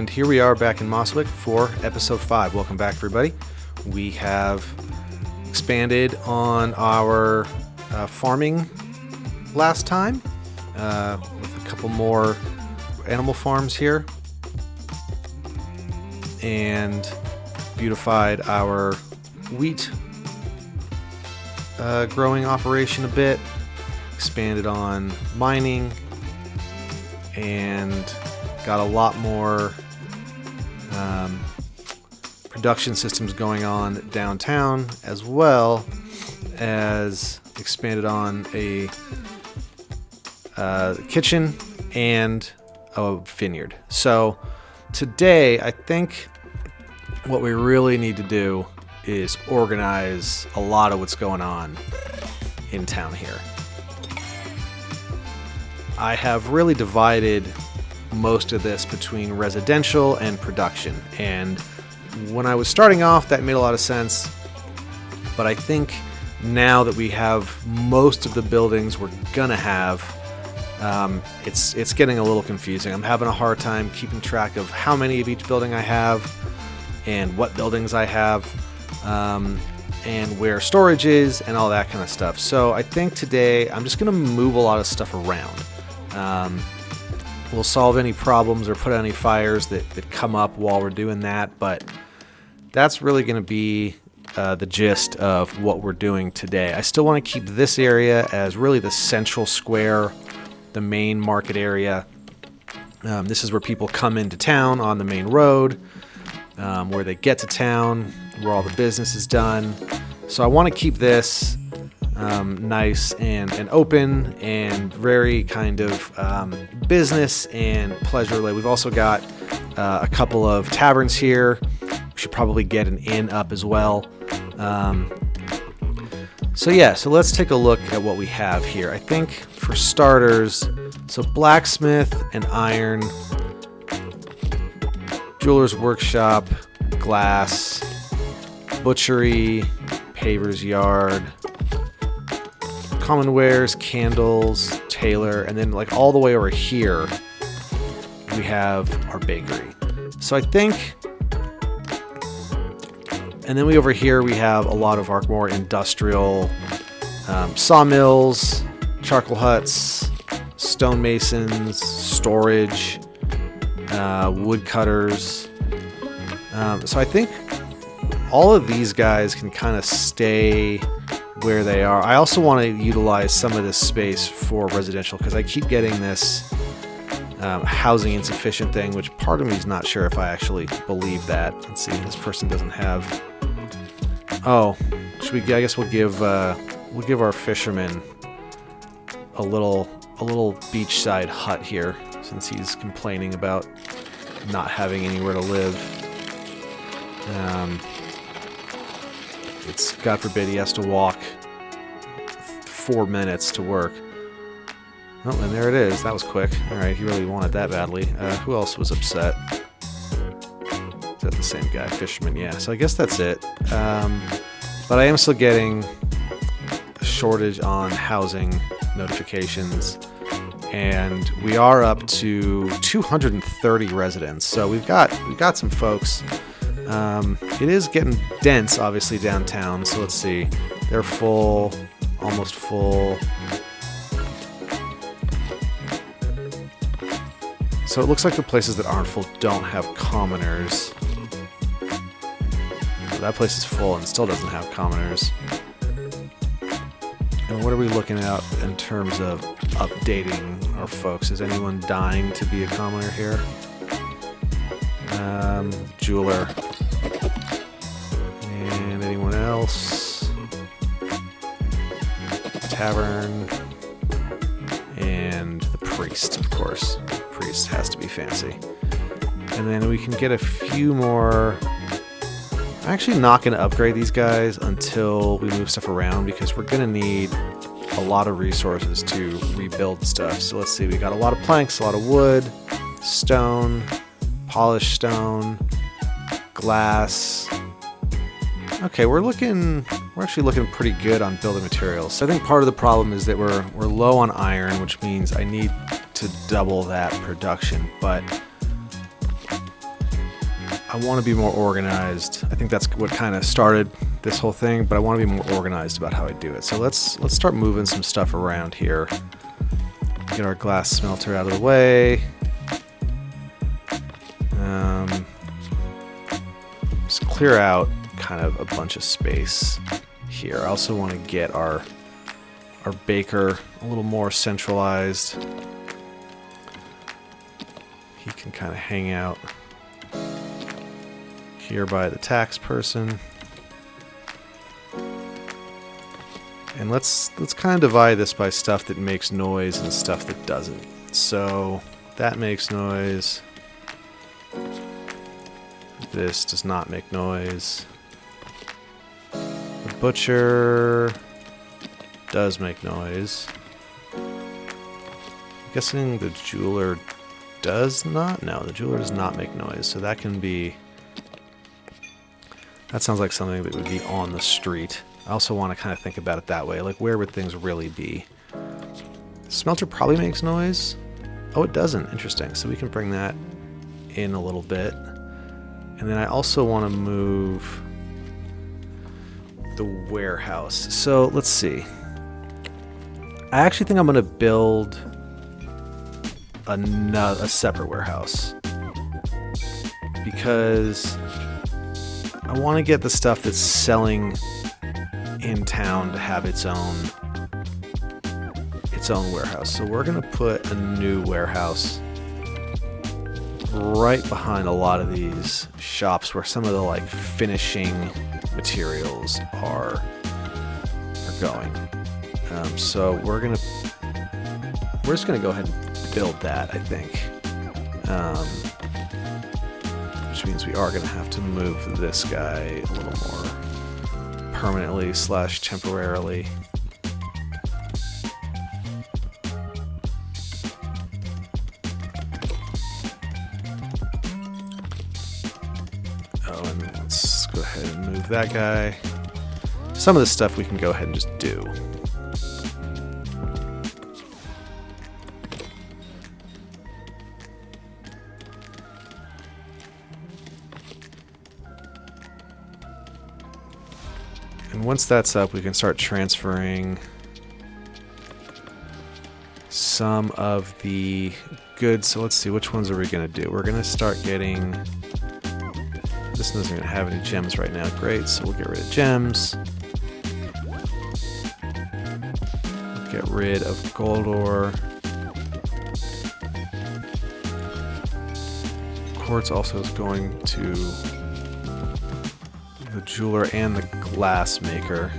And here we are back in Mosswick for episode 5. Welcome back, everybody. We have expanded on our farming last time with a couple more animal farms here, and beautified our wheat growing operation a bit, expanded on mining, and got a lot more production systems going on downtown, as well as expanded on a kitchen and a vineyard. So today I think what we really need to do is organize a lot of what's going on in town here. I have really divided most of this between residential and production, and when I was starting off that made a lot of sense, but I think now that we have most of the buildings we're gonna have, it's getting a little confusing. I'm having a hard time keeping track of how many of each building I have and what buildings I have, and where storage is and all that kind of stuff. So I think today I'm just gonna move a lot of stuff around. We'll solve any problems or put out any fires that come up while we're doing that, but that's really going to be the gist of what we're doing today. I still want to keep this area as really the central square, the main market area. This is where people come into town on the main road, where they get to town, where all the business is done. So I want to keep this nice and open and very kind of business and pleasure. We've also got a couple of taverns here. We should probably get an inn up as well. So let's take a look at what we have here. I think for starters, so blacksmith and iron, jeweler's workshop, glass, butchery, paver's yard, common wares, candles, tailor, and then like all the way over here we have our bakery. So I think, and then over here we have a lot of our more industrial sawmills, charcoal huts, stonemasons, storage, woodcutters. So I think all of these guys can kind of stay where they are. I also want to utilize some of this space for residential because I keep getting this housing insufficient thing, which part of me is not sure if I actually believe that. Let's see, this person doesn't have. Oh, should we? I guess we'll give our fisherman a little beachside hut here, since he's complaining about not having anywhere to live. It's, God forbid, he has to walk 4 minutes to work. Oh, and there it is. That was quick. All right, he really wanted that badly. Who else was upset? Is that the same guy? Fisherman, yeah. So I guess that's it. But I am still getting a shortage on housing notifications, and we are up to 230 residents. So we've got some folks. It is getting dense, obviously, downtown. So let's see. They're full, almost full. So it looks like the places that aren't full don't have commoners. So that place is full and still doesn't have commoners. And what are we looking at in terms of updating our folks? Is anyone dying to be a commoner here? Jeweler. And anyone else? Tavern. And the priest, of course. Priest has to be fancy. And then we can get a few more. I'm actually not going to upgrade these guys until we move stuff around, because we're going to need a lot of resources to rebuild stuff. So let's see, we got a lot of planks, a lot of wood, stone, polished stone, glass. Okay, we're actually looking pretty good on building materials. So I think part of the problem is that we're low on iron, which means I need to double that production. But I want to be more organized. I think that's what kind of started this whole thing, but I want to be more organized about how I do it. So let's start moving some stuff around here. Get our glass smelter out of the way. Just clear out kind of a bunch of space here. I also want to get our baker a little more centralized. He can kind of hang out here by the tax person. And let's kind of divide this by stuff that makes noise and stuff that doesn't. So that makes noise. This does not make noise. The butcher does make noise. I'm guessing the jeweler does not? No, the jeweler does not make noise. So that can be... That sounds like something that would be on the street. I also want to kind of think about it that way. Like, where would things really be? Smelter probably makes noise. Oh, it doesn't. Interesting. So we can bring that in a little bit. And then I also want to move the warehouse. So let's see. I actually think I'm going to build a separate warehouse. Because I want to get the stuff that's selling in town to have its own warehouse. So we're going to put a new warehouse right behind a lot of these shops where some of the like finishing materials are going. So we're just gonna go ahead and build that, I think. Which means we are gonna have to move this guy a little more permanently / temporarily. Oh, and let's go ahead and move that guy. Some of this stuff we can go ahead and just do. And once that's up, we can start transferring some of the goods. So let's see, which ones are we going to do? We're going to start getting... This doesn't even have any gems right now. Great, so we'll get rid of gems. Get rid of gold ore. Quartz also is going to the jeweler and the glass maker.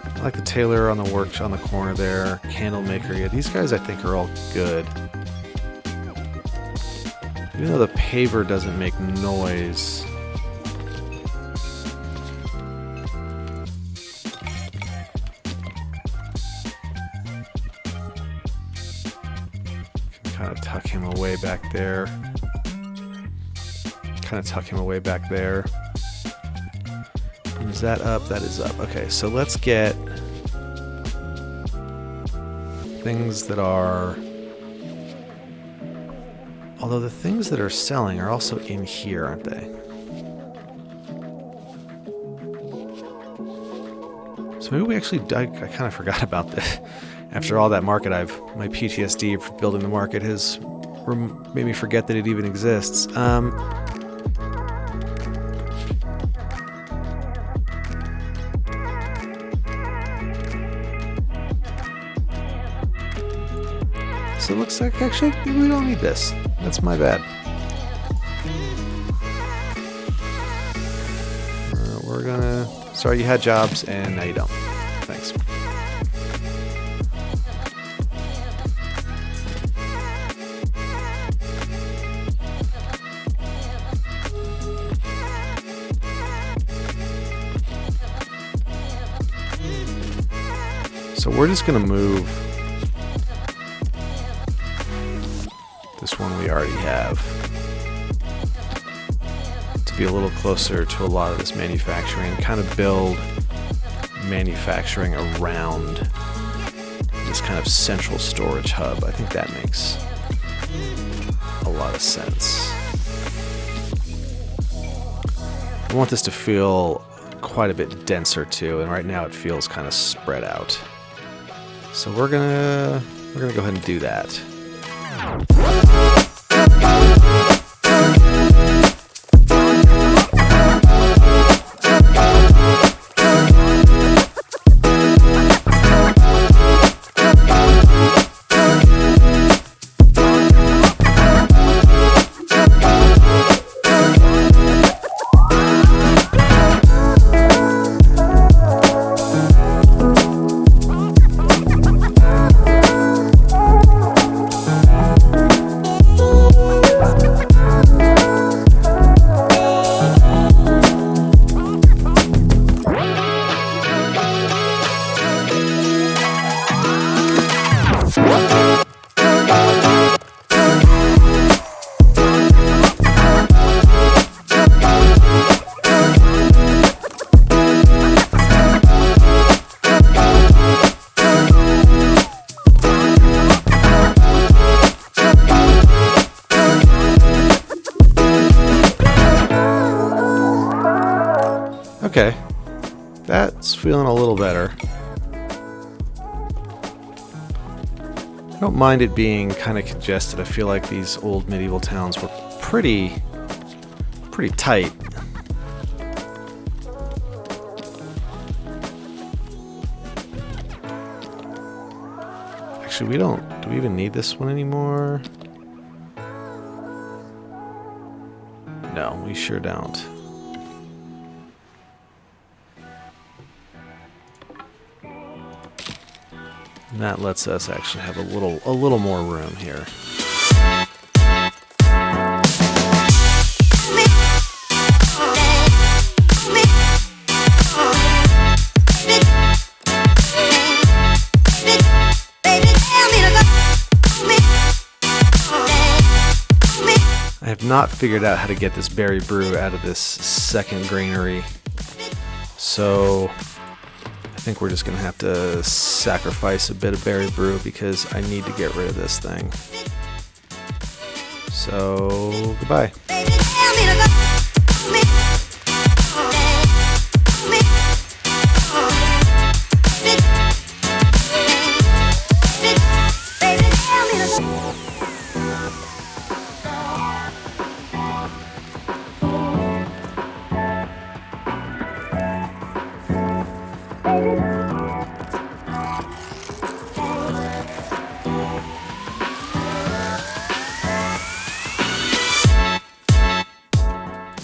I like the tailor on the work on the corner there. Candle maker. Yeah, these guys I think are all good. Even though the paver doesn't make noise. Kind of tuck him away back there. Is that up? That is up. Okay, so let's get things that are... Although the things that are selling are also in here, aren't they? So maybe we actually... I kind of forgot about this. After all that market, my PTSD for building the market has made me forget that it even exists. So it looks like actually maybe we don't need this. That's my bad. We're gonna... Sorry, you had jobs and now you don't. Thanks. So we're just gonna move this one we already have to be a little closer to a lot of this manufacturing, kind of build manufacturing around this kind of central storage hub. I think that makes a lot of sense. I want this to feel quite a bit denser too, and right now it feels kind of spread out. So we're gonna go ahead and do that. Okay, that's feeling a little better. I don't mind it being kind of congested. I feel like these old medieval towns were pretty tight. Actually, do we even need this one anymore? No, we sure don't. And that lets us actually have a little more room here. I have not figured out how to get this berry brew out of this second granary, so I think we're just going to have to sacrifice a bit of berry brew because I need to get rid of this thing. So, goodbye.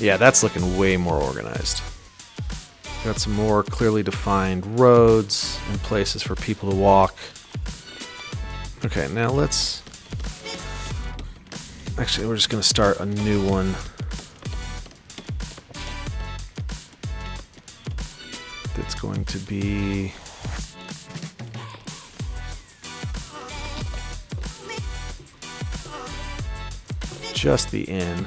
Yeah, that's looking way more organized. Got some more clearly defined roads and places for people to walk. Okay, now let's... Actually, we're just going to start a new one. That's going to be... just the inn.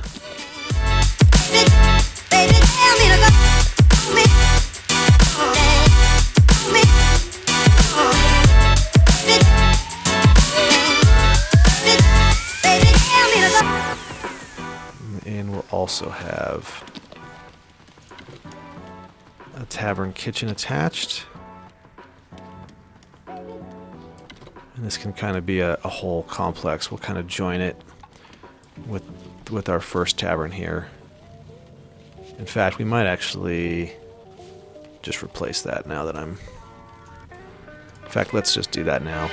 And we'll also have a tavern kitchen attached. And this can kind of be a whole complex. We'll kind of join it with our first tavern here. In fact, we might actually just replace that now that I'm... In fact, let's just do that now.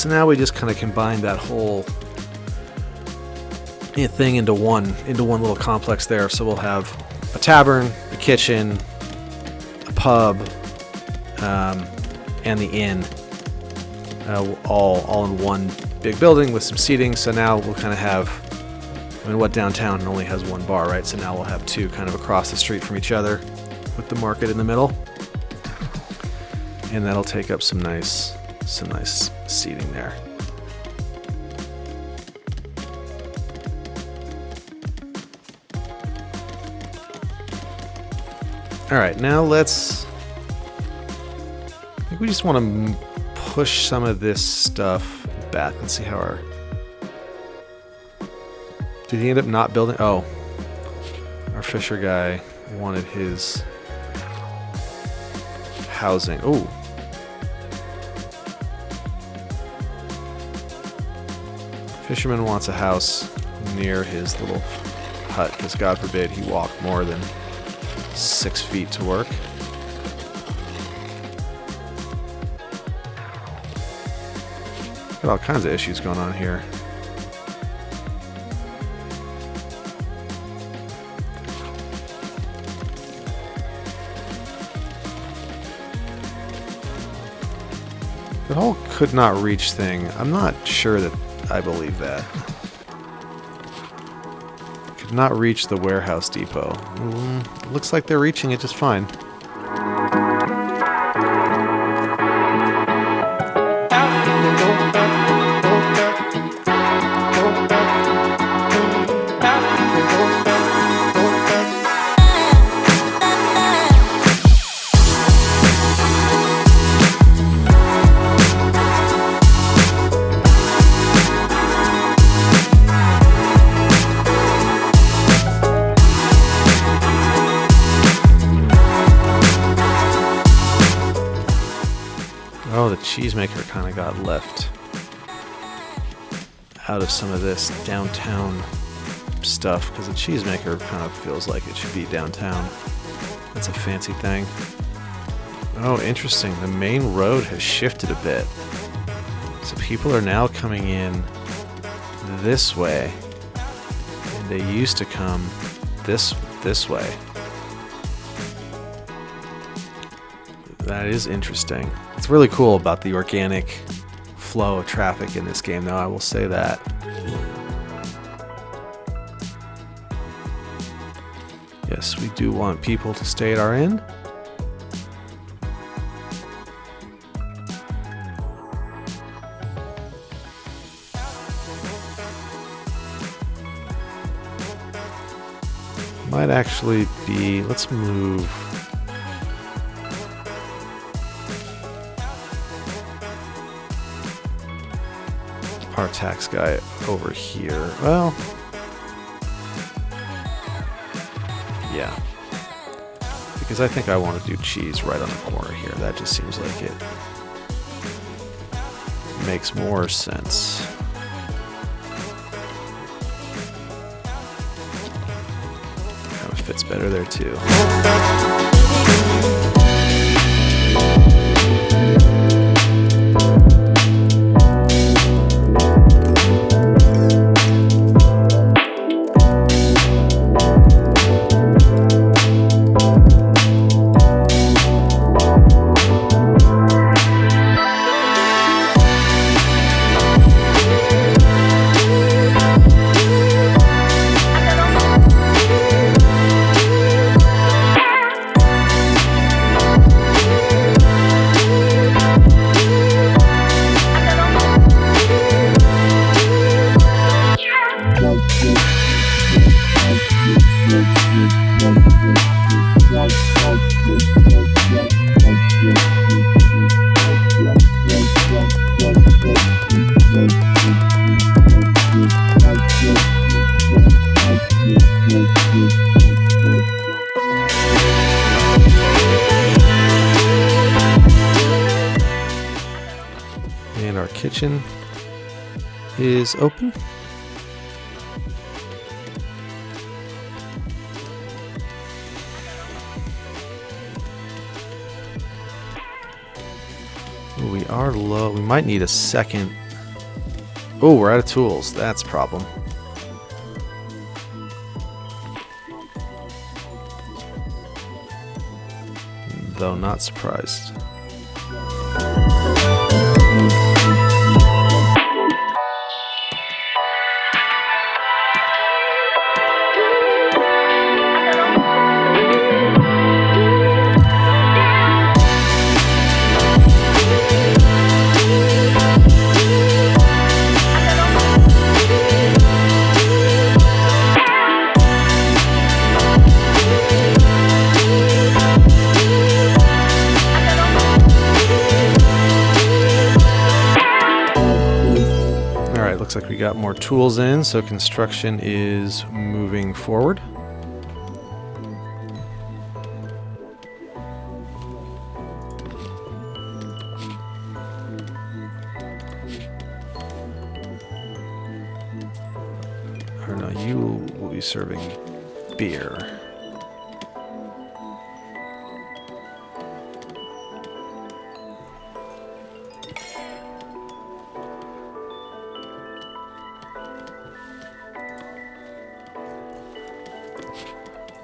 so now we just kind of combine that whole thing into one little complex there. So we'll have a tavern, a kitchen, a pub, and the inn, all in one big building with some seating. So now we'll kind of have, I mean, what downtown only has one bar, right? So now we'll have two kind of across the street from each other with the market in the middle. And that'll take up some nice seating there. All right, now I think we just want to push some of this stuff back. Let's see how did he end up not building? Oh, our Fisher guy wanted his housing. Oh. Fisherman wants a house near his little hut, because God forbid he walk more than 6 feet to work. Got all kinds of issues going on here. The whole could not reach thing, I'm not sure that I believe that. Could not reach the warehouse depot. Looks like they're reaching it just fine. Oh, the cheesemaker kind of got left out of some of this downtown stuff, because the cheesemaker kind of feels like it should be downtown. That's a fancy thing. Oh, interesting. The main road has shifted a bit. So people are now coming in this way, and they used to come this way. That is interesting. It's really cool about the organic flow of traffic in this game, though, I will say that. Yes, we do want people to stay at our inn. Might actually be, let's move our tax guy over here. Well, yeah, because I think I want to do cheese right on the corner here. That just seems like it makes more sense. Kind of fits better there too. And our kitchen is open. We are low. We might need a second Oh, we're out of tools. That's a problem. Though not surprised. Looks like we got more tools in, so construction is moving forward. Or no, you will be serving beer.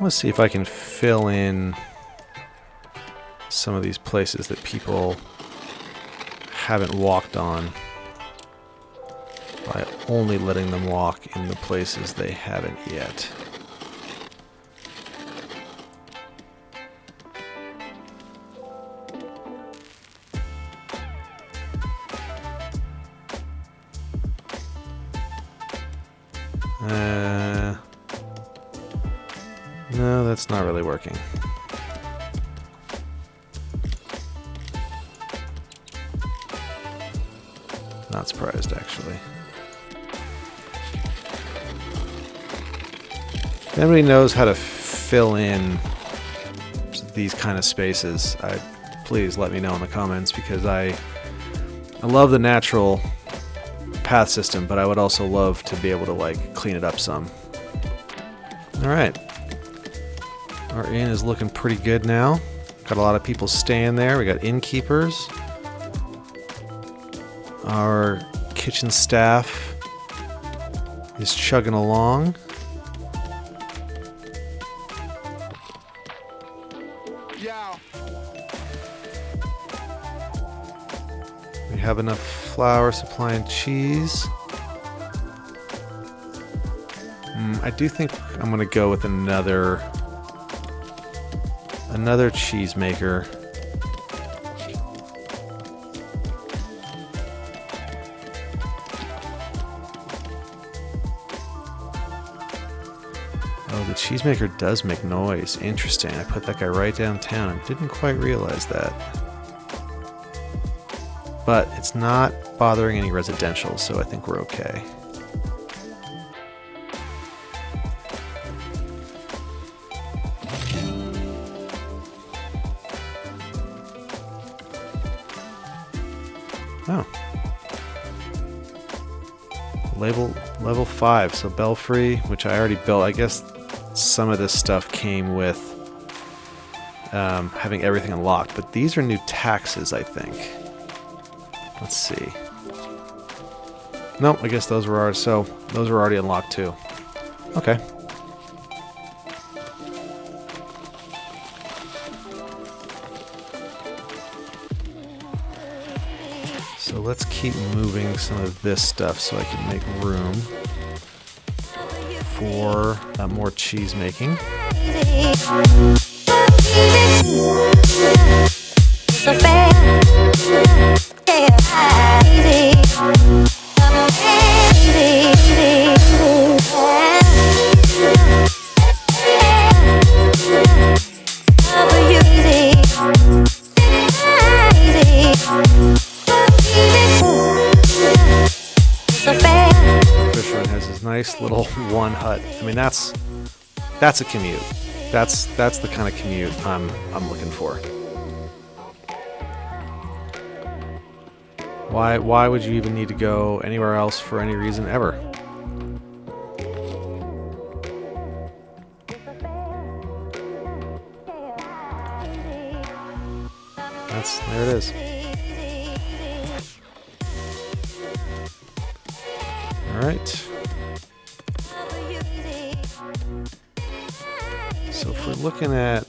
Let's see if I can fill in some of these places that people haven't walked on by only letting them walk in the places they haven't yet. No, that's not really working. Not surprised, actually. If anybody knows how to fill in these kind of spaces, please let me know in the comments, because I love the natural path system, but I would also love to be able to like clean it up some. All right. Our inn is looking pretty good now. Got a lot of people staying there. We got innkeepers. Our kitchen staff is chugging along. Yeah. We have enough flour, supply, and cheese. I do think I'm going to go with another cheese maker. Oh, the cheesemaker does make noise. Interesting. I put that guy right downtown and didn't quite realize that. But it's not bothering any residential, so I think we're okay. Oh. Level 5, so belfry, which I already built. I guess some of this stuff came with having everything unlocked, but these are new taxes, I think. Let's see. Nope, I guess those were already unlocked too. Okay. So let's keep moving some of this stuff so I can make room for more cheese making. Nice little one hut. I mean, that's a commute. That's the kind of commute I'm looking for. Why would you even need to go anywhere else for any reason ever? There it is. Alright. So if we're looking at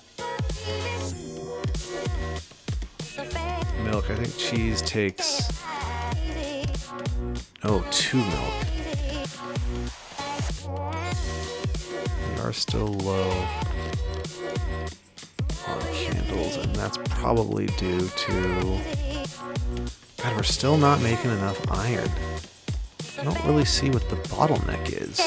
milk, I think cheese takes 2 milk. We are still low on candles, and that's probably due to... God, we're still not making enough iron. I don't really see what the bottleneck is.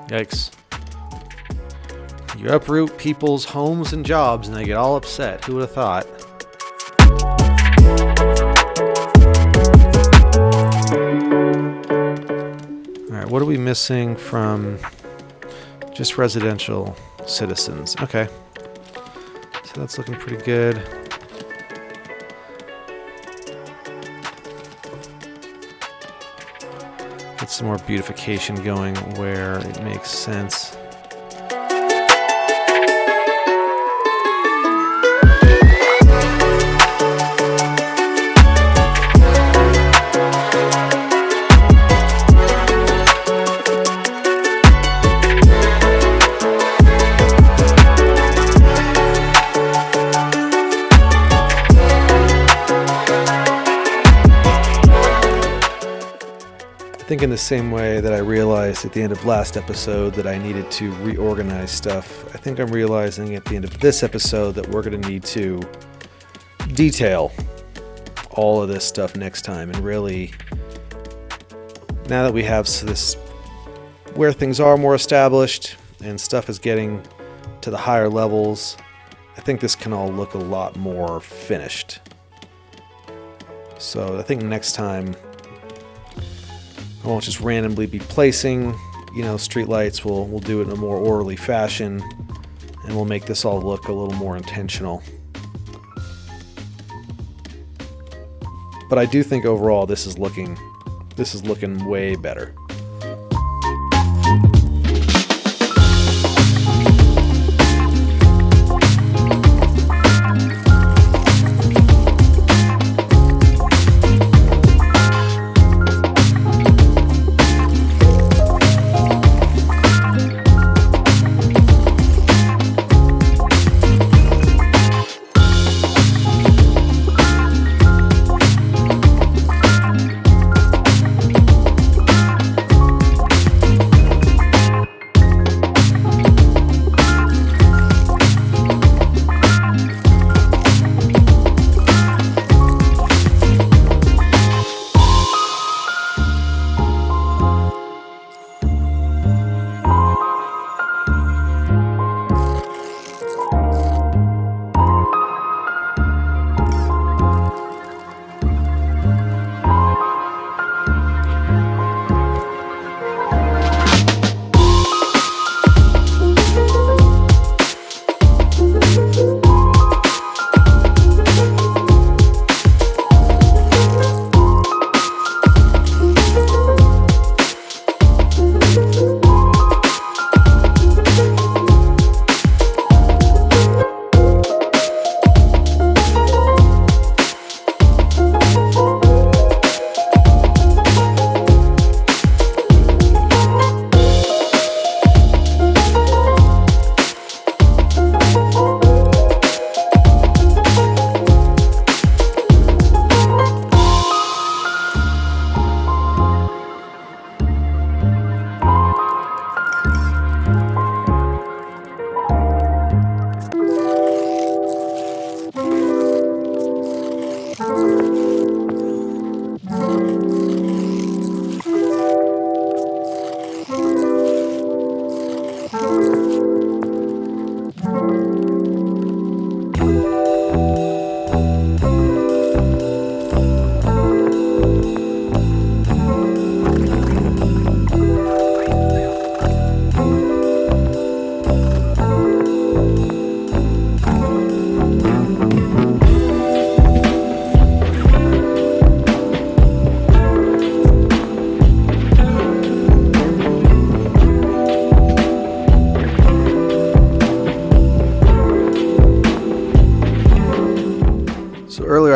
Yikes. You uproot people's homes and jobs and they get all upset. Who would have thought? Alright, what are we missing from just residential citizens? Okay. So that's looking pretty good. Get some more beautification going where it makes sense. I think in the same way that I realized at the end of last episode that I needed to reorganize stuff, I think I'm realizing at the end of this episode that we're going to need to detail all of this stuff next time. And really, now that we have this, where things are more established and stuff is getting to the higher levels, I think this can all look a lot more finished. So I think next time I won't just randomly be placing, streetlights. We'll do it in a more orderly fashion, and we'll make this all look a little more intentional. But I do think overall this is looking way better.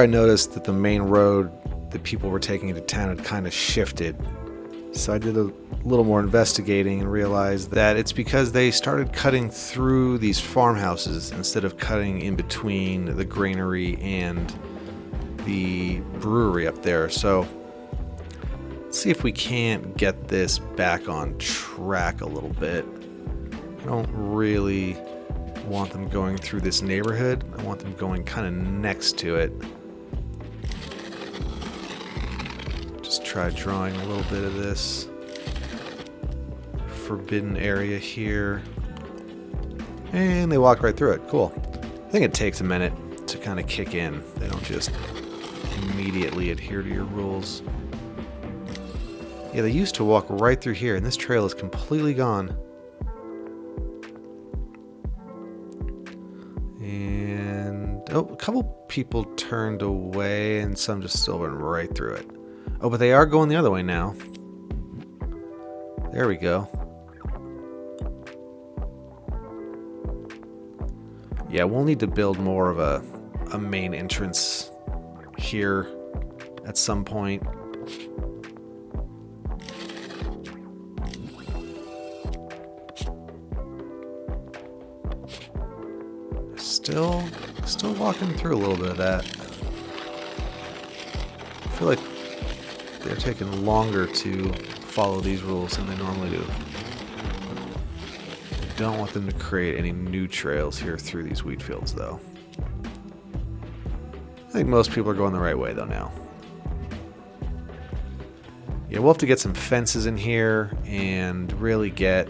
I noticed that the main road that people were taking into town had kind of shifted. So I did a little more investigating and realized that it's because they started cutting through these farmhouses instead of cutting in between the granary and the brewery up there. So let's see if we can't get this back on track a little bit. I don't really want them going through this neighborhood. I want them going kind of next to it. Just try drawing a little bit of this forbidden area here. And they walk right through it. Cool. I think it takes a minute to kind of kick in. They don't just immediately adhere to your rules. Yeah, they used to walk right through here, and this trail is completely gone. And oh, a couple people turned away, and some just still went right through it. Oh, but they are going the other way now. There we go. Yeah, we'll need to build more of a main entrance here at some point. Still walking through a little bit of that. I feel like they're taking longer to follow these rules than they normally do. I don't want them to create any new trails here through these wheat fields, though. I think most people are going the right way, though, now. Yeah, we'll have to get some fences in here and really get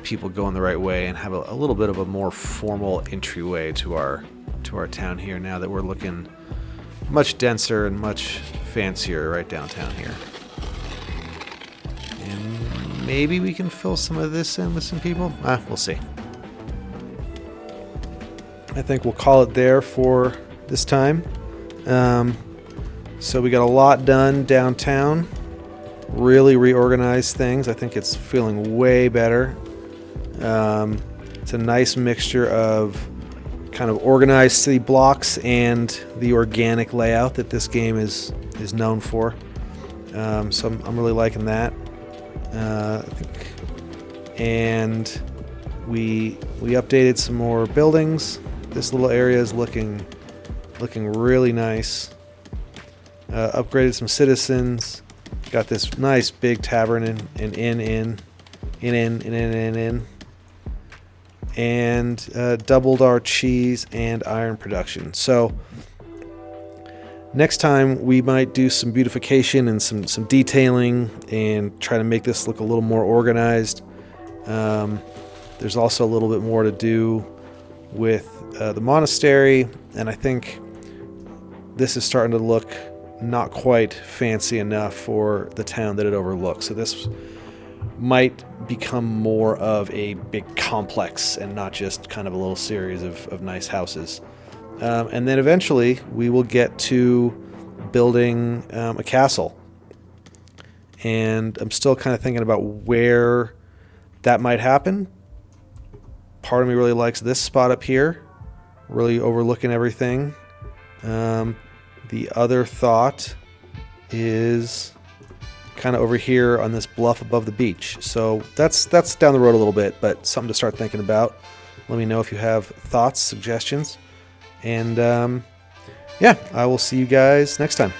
people going the right way and have a little bit of a more formal entryway to our town here now that we're looking much denser and much fancier right downtown here. And maybe we can fill some of this in with some people. We'll see. I think we'll call it there for this time. So we got a lot done downtown. Really reorganized things. I think it's feeling way better. It's a nice mixture of kind of organized city blocks and the organic layout that this game is known for. So I'm really liking that. I think, and we updated some more buildings. This little area is looking really nice. Upgraded some citizens. Got this nice big tavern and inn. And doubled our cheese and iron production. So next time we might do some beautification and some detailing and try to make this look a little more organized. There's also a little bit more to do with the monastery, and I think this is starting to look not quite fancy enough for the town that it overlooks. So this might become more of a big complex and not just kind of a little series of nice houses. And then eventually we will get to building a castle. And I'm still kind of thinking about where that might happen. Part of me really likes this spot up here, really overlooking everything. The other thought is kind of over here on this bluff above the beach. So that's down the road a little bit, but something to start thinking about. Let me know if you have thoughts, suggestions. And yeah, I will see you guys next time.